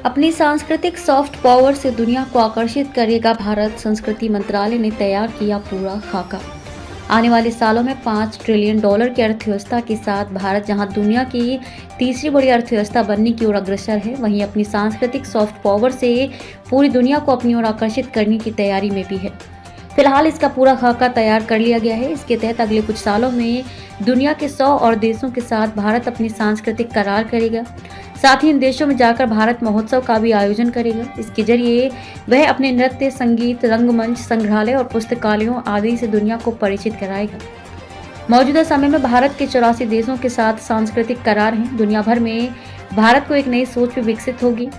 अपनी सांस्कृतिक soft power से दुनिया को आकर्षित करेगा भारत। संस्कृति मंत्रालय ने तैयार किया पूरा खाका। आने वाले सालों में $5 ट्रिलियन की अर्थव्यवस्था के साथ भारत जहां दुनिया की तीसरी बड़ी अर्थव्यवस्था बनने की ओर अग्रसर है, वहीं अपनी सांस्कृतिक सॉफ्ट पावर से पूरी दुनिया को अपनी ओर आकर्षित करने की तैयारी में भी है। फिलहाल इसका पूरा खाका तैयार कर लिया गया है। इसके तहत अगले कुछ सालों में दुनिया के 100 और देशों के साथ भारत अपनी सांस्कृतिक करार करेगा। साथ ही इन देशों में जाकर भारत महोत्सव का भी आयोजन करेगा। इसके जरिए वह अपने नृत्य, संगीत, रंगमंच, संग्रहालय और पुस्तकालयों आदि से दुनिया को परिचित कराएगा। मौजूदा समय में भारत के 84 देशों के साथ सांस्कृतिक करार हैं। दुनिया भर में भारत को एक नई सोच भी विकसित होगी।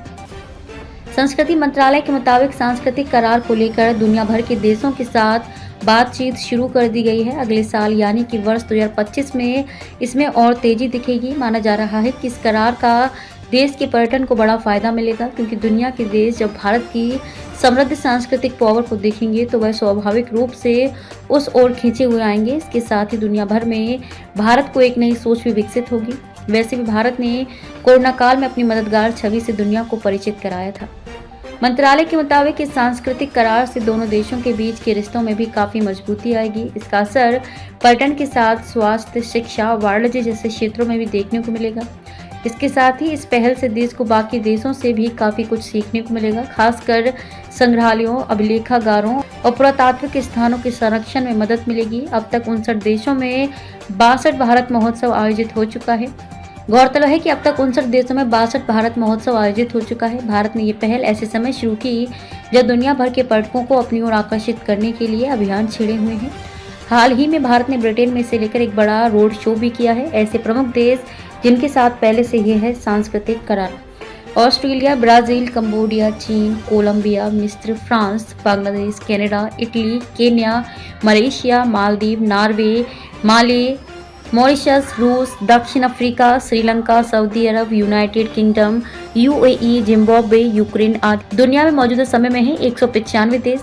संस्कृति मंत्रालय के मुताबिक सांस्कृतिक करार को लेकर दुनिया भर के देशों के साथ बातचीत शुरू कर दी गई है। अगले साल यानी कि वर्ष 2025 में इसमें और तेजी दिखेगी। माना जा रहा है कि इस करार का देश के पर्यटन को बड़ा फायदा मिलेगा, क्योंकि दुनिया के देश जब भारत की समृद्ध सांस्कृतिक पावर को देखेंगे तो वह स्वाभाविक रूप से उस ओर खींचे हुए आएंगे। इसके साथ ही दुनिया भर में भारत को एक नई सोच भी विकसित होगी। वैसे भी भारत ने कोरोना काल में अपनी मददगार छवि से दुनिया को परिचित कराया था। मंत्रालय के मुताबिक इस सांस्कृतिक करार से दोनों देशों के बीच के रिश्तों में भी काफी मजबूती आएगी। इसका असर पर्यटन के साथ स्वास्थ्य, शिक्षा, वाणिज्य जैसे क्षेत्रों में भी देखने को मिलेगा। इसके साथ ही इस पहल से देश को बाकी देशों से भी काफी कुछ सीखने को मिलेगा, खासकर संग्रहालयों, अभिलेखागारों और पुरातात्विक स्थानों के संरक्षण में मदद मिलेगी। अब तक 59 देशों में 62 भारत महोत्सव आयोजित हो चुका है। गौरतलब है कि अब तक 59 देशों में 62 भारत महोत्सव आयोजित हो चुका है। भारत ने ये पहल ऐसे समय शुरू की जब दुनिया भर के पर्यटकों को अपनी ओर आकर्षित करने के लिए अभियान छेड़े हुए हैं। हाल ही में भारत ने ब्रिटेन में से लेकर एक बड़ा रोड शो भी किया है। ऐसे प्रमुख देश जिनके साथ पहले से ये है सांस्कृतिक करार: ऑस्ट्रेलिया, ब्राजील, कंबोडिया, चीन, कोलंबिया, मिस्र, France, Bangladesh, Canada, Italy, Kenya, Malaysia, मालदीव, नॉर्वे, माली, मॉरिशस, रूस, दक्षिण Africa, Sri Lanka, Saudi Arab, United Kingdom, UAE, Zimbabwe, Ukraine आदि। दुनिया में मौजूदा समय में है 195 देश।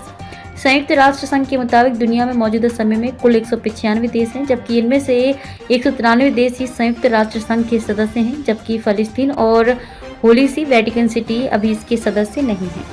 संयुक्त राष्ट्र संघ के मुताबिक दुनिया में मौजूदा समय में कुल 195 देश हैं, जबकि इनमें से 193 देश ही संयुक्त राष्ट्र संघ के सदस्य हैं, जबकि फलस्तीन और होली सी वेटिकन सिटी अभी इसके सदस्य नहीं हैं।